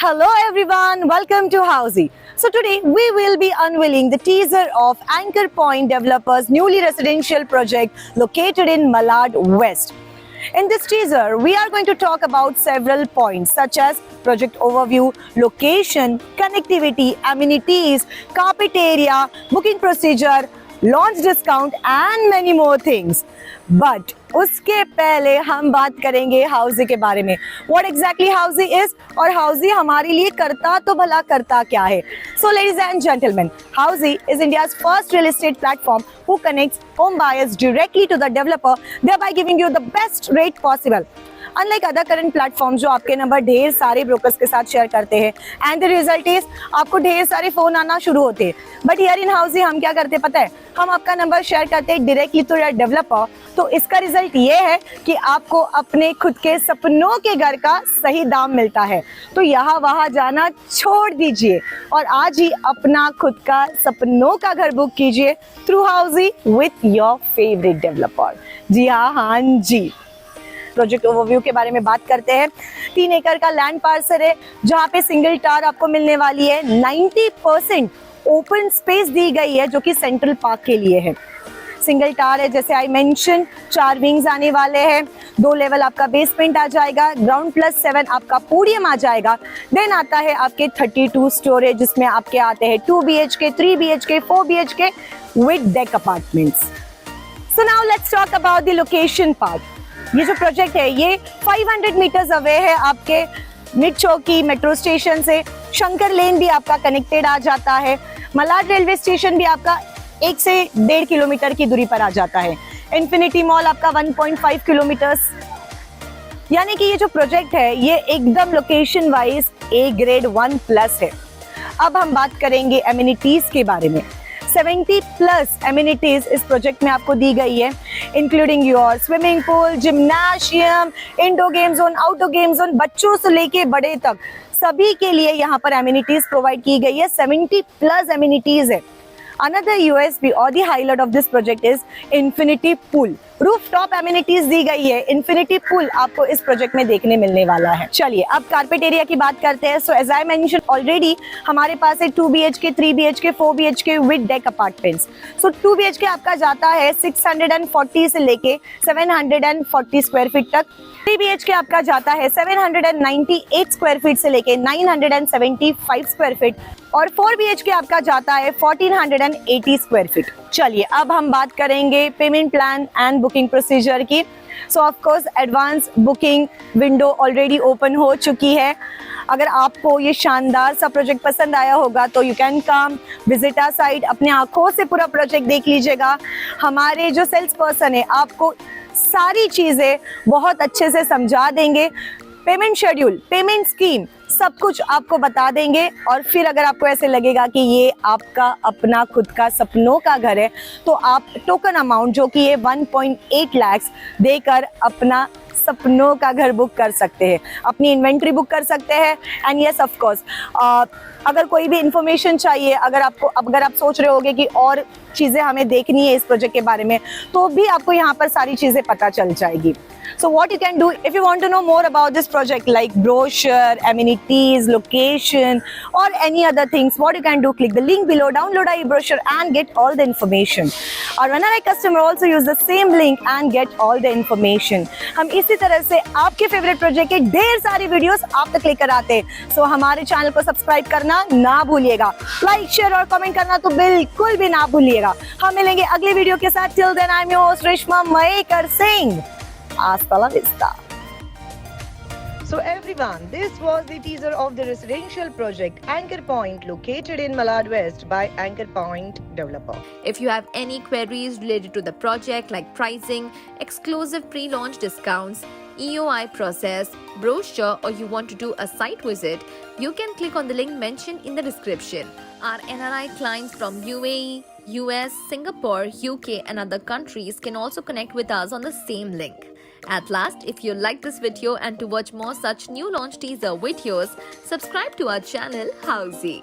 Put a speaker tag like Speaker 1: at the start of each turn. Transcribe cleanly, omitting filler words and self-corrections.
Speaker 1: Hello everyone, welcome to Housey. So today we will be unveiling the teaser of Anchor Point Developers' newly residential project located in Malad West. In this teaser, we are going to talk about several points such as project overview, location, connectivity, amenities, carpet area, booking procedure, launch discount and many more things. But उसके पहले हम बात करेंगे हाउसी के बारे में. What exactly हाउसी is और हाउसी हमारे लिए करता तो भला करता क्या है? So ladies and gentlemen, Housey is India's first real estate platform who connects home buyers directly to the developer, thereby giving you the best rate possible. Unlike other current platforms जो आपके नंबर ढेर सारे brokers के साथ share करते हैं and the result is आपको ढेर सारे फोन आना शुरू होते हैं. बट हियर इन हाउसी हम क्या करते हैं पता है? हम आपका नंबर शेयर करते हैं डायरेक्टली टू योर डेवलपर. तो इसका रिजल्ट ये है कि आपको अपने खुद के सपनों के घर का सही दाम मिलता है. तो यहाँ वहाँ जाना छोड़ दीजिए और आज ही अपना खुद का सपनों का घर बुक कीजिए through Housiey with your favourite developer. जी हाँ जी. प्रोजेक्ट ओवरव्यू के बारे में बात करते हैं. 3 एकड़ का लैंड पार्सल है जहाँ पे सिंगल टावर आपको मिलने वाली है. 90% ओपन स्पेस दी गई है जो कि सेंट्रल पार्क के लिए है. सिंगल टावर है जैसे आई मेंशन. 4 विंग्स आने वाले हैं. 2 लेवल आपका बेसमेंट आ जाएगा. ग्राउंड +7 आपका पोडियम आ जाएगा. देन आता है आपके 32 स्टोरेज जिसमें आपके आते हैं 2 BHK, 3 BHK, 4 BHK with deck apartments. So now let's talk about the location part. ये जो प्रोजेक्ट है ये 500 मीटर्स अवे है आपके मिड चौकी मेट्रो स्टेशन से. शंकर लेन भी आपका कनेक्टेड आ जाता है. मलाड रेलवे स्टेशन भी आपका 1 से 1.5 किलोमीटर की दूरी पर आ जाता है. इन्फिनिटी मॉल आपका 1.5 किलोमीटर्स. यानी कि ये जो प्रोजेक्ट है ये एकदम लोकेशन वाइज A ग्रेड 1+ है. अब हम बात करेंगे एमिनिटीज के बारे में. 70+ एमिनिटीज इस प्रोजेक्ट में आपको दी गई है including your swimming pool, gymnasium, indoor game zone, outdoor game zone. बच्चों से लेके बड़े तक सभी के लिए यहाँ पर एमिनिटीज प्रोवाइड की गई है. 70+ एमिनिटीज है. Another USP or the highlight of this project is infinity pool. Rooftop amenities दी गई है. इन्फिनिटी पूल आपको इस प्रोजेक्ट में देखने मिलने वाला है. चलिए अब कारपेट एरिया की बात करते हैं. So as I mention already हमारे पास है 2 BHK, 3 BHK, 4 BHK with deck apartments. So 2 BHK आपका जाता है 640 से लेके 740 स्क्वायर फीट तक. 3 BHK आपका जाता है 798 स्क्वायर फीट से लेके 975 स्क्वायर फीट और 4 BHK आपका जाता है 1480 स्क्वायर फीट. चलिए अब हम बात करेंगे payment plan and booking procedure की. So of course advance booking window already open हो चुकी है. अगर आपको ये शानदार सा प्रोजेक्ट पसंद आया होगा तो you can come visit our site. अपने आंखों से पूरा प्रोजेक्ट देख लीजिएगा. हमारे जो सेल्स पर्सन है आपको सारी चीजें बहुत अच्छे से समझा देंगे. पेमेंट शेड्यूल, पेमेंट स्कीम सब कुछ आपको बता देंगे. और फिर अगर आपको ऐसे लगेगा कि ये आपका अपना खुद का सपनों का घर है तो आप टोकन अमाउंट जो कि ये 1.8 लाख देकर अपना सपनों का घर बुक कर सकते हैं. अपनी इन्वेंट्री बुक कर सकते हैं. एंड यस ऑफ कोर्स अगर कोई भी इंफॉर्मेशन चाहिए, अगर आप सोच रहे होगे कि और चीज़ें हमें देखनी है इस प्रोजेक्ट के बारे में तो भी आपको यहाँ पर सारी चीज़ें पता चल जाएगी. So what you can do if you want to know more about this project like brochure, amenities, location or any other things, what you can do, click the link below, download our brochure and get all the information. और whenever a customer also use the same link and get all the information. हम इसी तरह से आपके favourite project के ढेर सारी videos आप तक लेकर आते हैं. सो हमारे चैनल को सब्सक्राइब करना ना भूलिएगा. लाइक, शेयर और कमेंट करना तो बिल्कुल भी ना भूलिएगा. हम मिलेंगे अगले वीडियो के साथ. Till then I am your host Reshma Mayekar Singh. Hasta la vista. So everyone, this was the teaser of the residential project Anchor Point located in Malad West by Anchor Point Developer.
Speaker 2: If you have any queries related to the project like pricing, exclusive pre-launch discounts, EOI process, brochure or you want to do a site visit, you can click on the link mentioned in the description. Our NRI clients from UAE, US, Singapore, UK and other countries can also connect with us on the same link. At last, if you like this video and to watch more such new launch teaser videos, subscribe to our channel Housey.